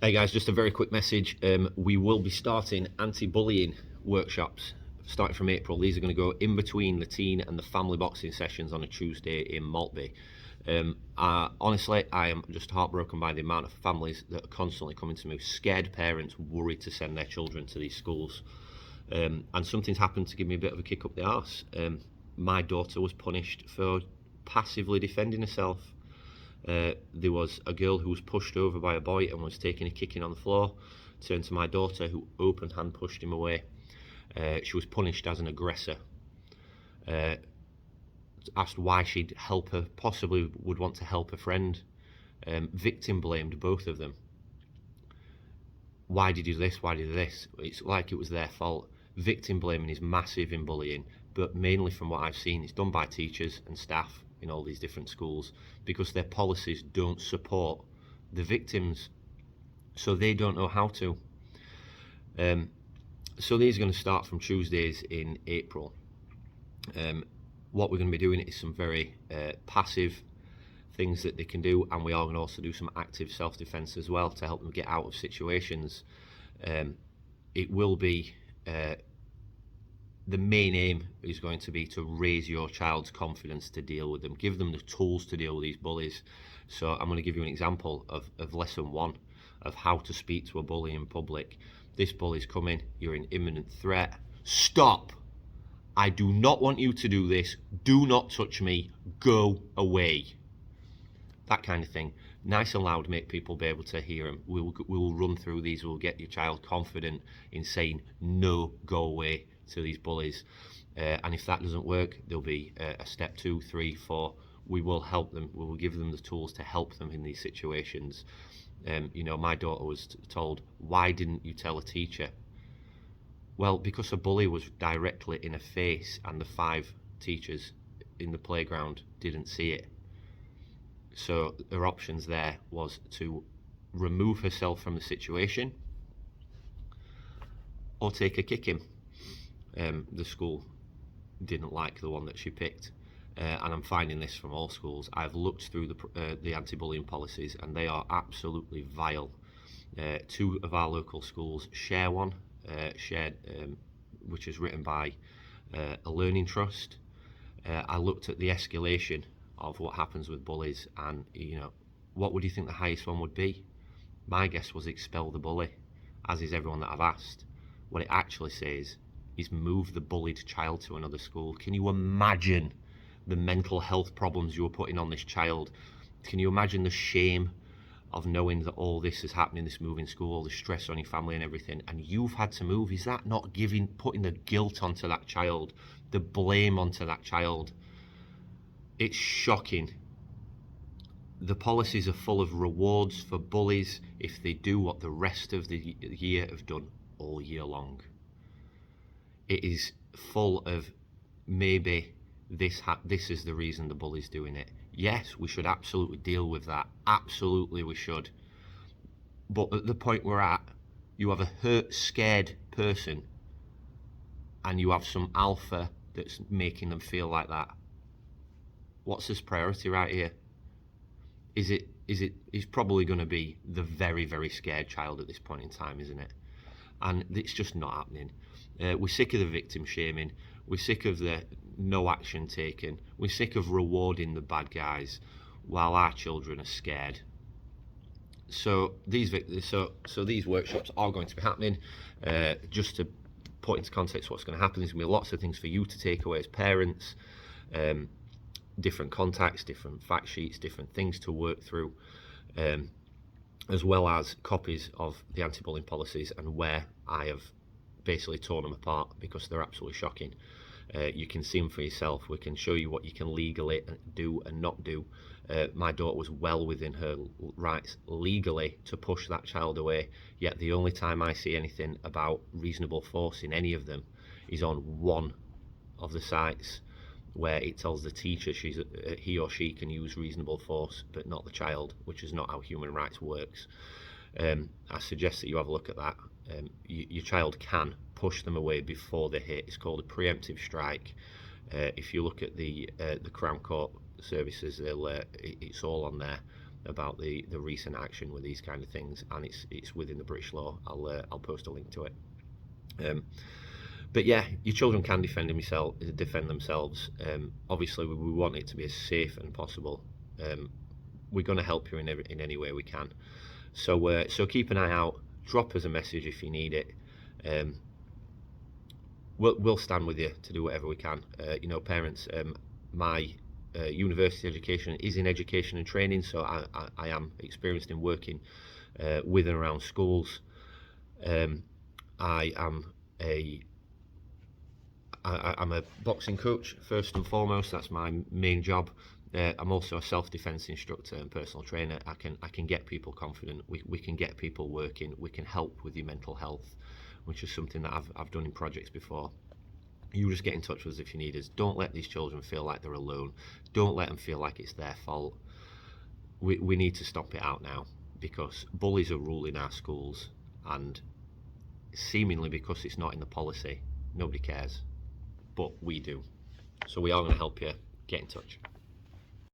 Hey guys, just a very quick message. We will be starting anti-bullying workshops starting from April. These are going to go in between the teen and the family boxing sessions on a Tuesday in Maltby. Honestly, I am just heartbroken by the amount of families that are constantly coming to me, scared parents, worried to send their children to these schools. And something's happened to give me a bit of a kick up the arse. My daughter was punished for passively defending herself. There was a girl who was pushed over by a boy and was taking a kicking on the floor. Turned to my daughter, who open hand pushed him away. She was punished as an aggressor. Asked why she'd help her, possibly would want to help a friend. Victim blamed both of them. Why did you do this? Why did you do this? It's like it was their fault. Victim blaming is massive in bullying, but mainly from what I've seen, it's done by teachers and staff in all these different schools because their policies don't support the victims, so they don't know how to. So these are going to start from Tuesdays in April. What we're going to be doing is some very passive things that they can do, and we are going to also do some active self-defense as well to help them get out of situations. It will be the main aim is going to be to raise your child's confidence to deal with them, give them the tools to deal with these bullies. So I'm going to give you an example of lesson 1 of how to speak to a bully in public. This bully's coming, you're in imminent threat. Stop! I do not want you to do this. Do not touch me. Go away. That kind of thing. Nice and loud, make people be able to hear them. We will run through these. We'll get your child confident in saying no, go away to these bullies. And if that doesn't work, there'll be a step 2, 3, 4. We will help them. We will give them the tools to help them in these situations. My daughter was told, why didn't you tell a teacher? Well, because a bully was directly in her face and the 5 teachers in the playground didn't see it. So her options there was to remove herself from the situation or take a kicking. The school didn't like the one that she picked, and I'm finding this from all schools. I've looked through the anti-bullying policies and they are absolutely vile. 2 of our local schools share one, which is written by a learning trust. I looked at the escalation of what happens with bullies, and what would you think the highest one would be? My guess was expel the bully, as is everyone that I've asked. What it actually says is move the bullied child to another school. Can you imagine the mental health problems you're putting on this child? Can you imagine the shame of knowing that all this is happening, this moving school, all the stress on your family and everything, and you've had to move? Is that not putting the guilt onto that child, the blame onto that child? It's shocking. The policies are full of rewards for bullies if they do what the rest of the year have done all year long. It is full of maybe this is the reason the bully's doing it. Yes, we should absolutely deal with that. Absolutely we should. But at the point we're at, you have a hurt, scared person and you have some alpha that's making them feel like that. What's his priority right here? It's probably going to be the very, very scared child at this point in time, isn't it? And it's just not happening. We're sick of the victim shaming. We're sick of the no action taken. We're sick of rewarding the bad guys while our children are scared. So these workshops are going to be happening. Just to put into context what's going to happen, there's going to be lots of things for you to take away as parents. Different contacts, different fact sheets, different things to work through, as well as copies of the anti-bullying policies and where I have basically torn them apart because they're absolutely shocking. You can see them for yourself. We can show you what you can legally do and not do. My daughter was well within her rights legally to push that child away, yet the only time I see anything about reasonable force in any of them is on one of the sites where it tells the teacher he or she can use reasonable force, but not the child, which is not how human rights works. I suggest that you have a look at that. Your child can push them away before they hit. It's called a preemptive strike. If you look at the Crown Court services, it's all on there. about the recent action with these kind of things, and it's within the British law. I'll post a link to it. But yeah, your children can defend themselves. Obviously, we want it to be as safe as possible. We're going to help you in any way we can. So keep an eye out. Drop us a message if you need it. We'll stand with you to do whatever we can. Parents, my university education is in education and training, so I am experienced in working with and around schools. I'm a boxing coach first and foremost. That's my main job. I'm also a self-defense instructor and personal trainer. I can get people confident. We can get people working. We can help with your mental health, which is something that I've done in projects before. You just get in touch with us if you need us. Don't let these children feel like they're alone. Don't let them feel like it's their fault. We need to stop it out now, because bullies are ruling our schools, and seemingly because it's not in the policy, nobody cares, but we do. So we are going to help you. Get in touch.